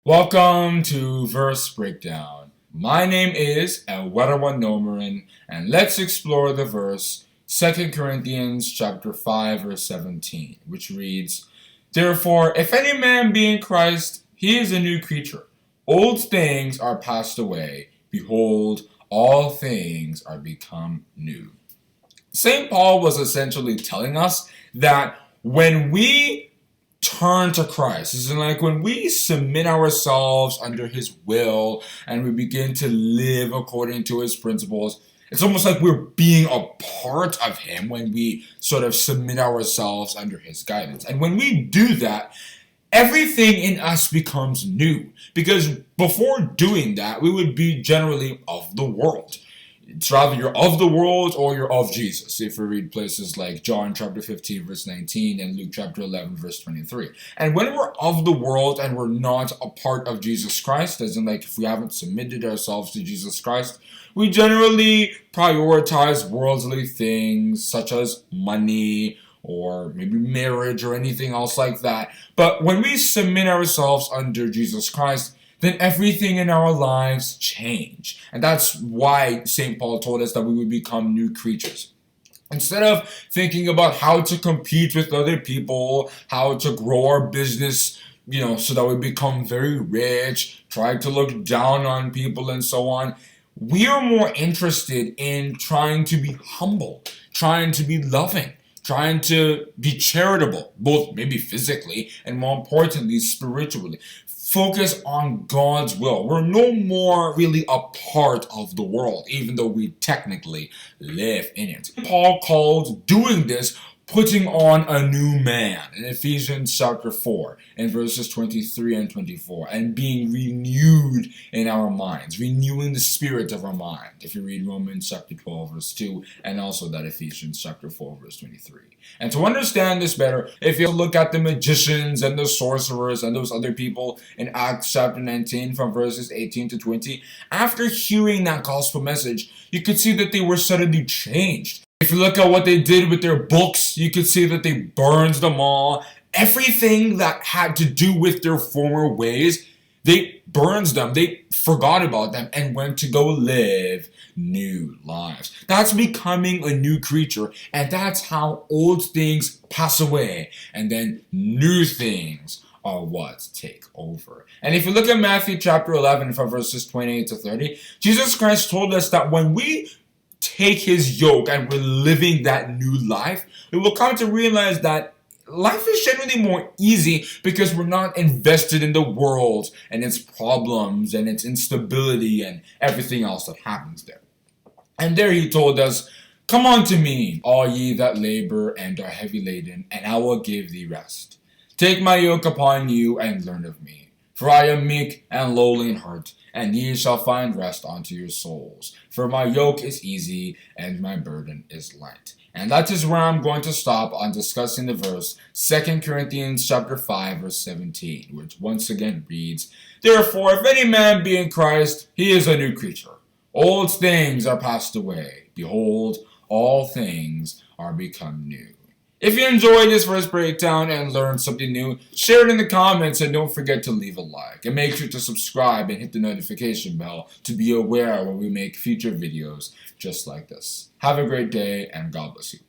Welcome to Verse Breakdown. My name is Ewaenruwa Nomaren, and let's explore the verse 2 Corinthians chapter 5 verse 17, which reads, "Therefore, if any man be in Christ, he is a new creature. Old things are passed away. Behold, all things are become new." St. Paul was essentially telling us that when we turn to Christ, it's like when we submit ourselves under His will and we begin to live according to His principles, it's almost like we're being a part of Him when we sort of submit ourselves under His guidance. And when we do that, everything in us becomes new. Because before doing that, we would be generally of the world. It's rather you're of the world or you're of Jesus. If we read places like John chapter 15 verse 19 and Luke chapter 11 verse 23. And when we're of the world and we're not a part of Jesus Christ, as in like if we haven't submitted ourselves to Jesus Christ, we generally prioritize worldly things such as money or maybe marriage or anything else like that. But when we submit ourselves under Jesus Christ, then everything in our lives change. And that's why St. Paul told us that we would become new creatures. Instead of thinking about how to compete with other people, how to grow our business, so that we become very rich, try to look down on people and so on, we are more interested in trying to be humble, trying to be loving, trying to be charitable, both maybe physically and more importantly, spiritually. Focus on God's will. We're no more really a part of the world, even though we technically live in it. Paul called doing this putting on a new man in Ephesians chapter 4 in verses 23 and 24, and being renewed in our minds, renewing the spirit of our mind. If you read Romans chapter 12 verse 2 and also that Ephesians chapter 4 verse 23. And to understand this better, if you look at the magicians and the sorcerers and those other people in Acts chapter 19 from verses 18 to 20, after hearing that gospel message, you could see that they were suddenly changed. If you look at what they did with their books, you could see that they burned them all. Everything that had to do with their former ways, they burned them. They forgot about them and went to go live new lives. That's becoming a new creature, and that's how old things pass away, and then new things are what take over. And if you look at Matthew chapter 11 from verses 28 to 30, Jesus Christ told us that when we take His yoke and we're living that new life, we will come to realize that life is generally more easy because we're not invested in the world and its problems and its instability and everything else that happens there. And there He told us, "Come unto me, all ye that labor and are heavy laden, and I will give thee rest. Take my yoke upon you and learn of me. For I am meek and lowly in heart, and ye shall find rest unto your souls. For my yoke is easy, and my burden is light." And that is where I'm going to stop on discussing the verse 2 Corinthians chapter 5 verse 17, which once again reads, "Therefore, if any man be in Christ, he is a new creature. Old things are passed away. Behold, all things are become new." If you enjoyed this verse breakdown and learned something new, share it in the comments and don't forget to leave a like. And make sure to subscribe and hit the notification bell to be aware when we make future videos just like this. Have a great day and God bless you.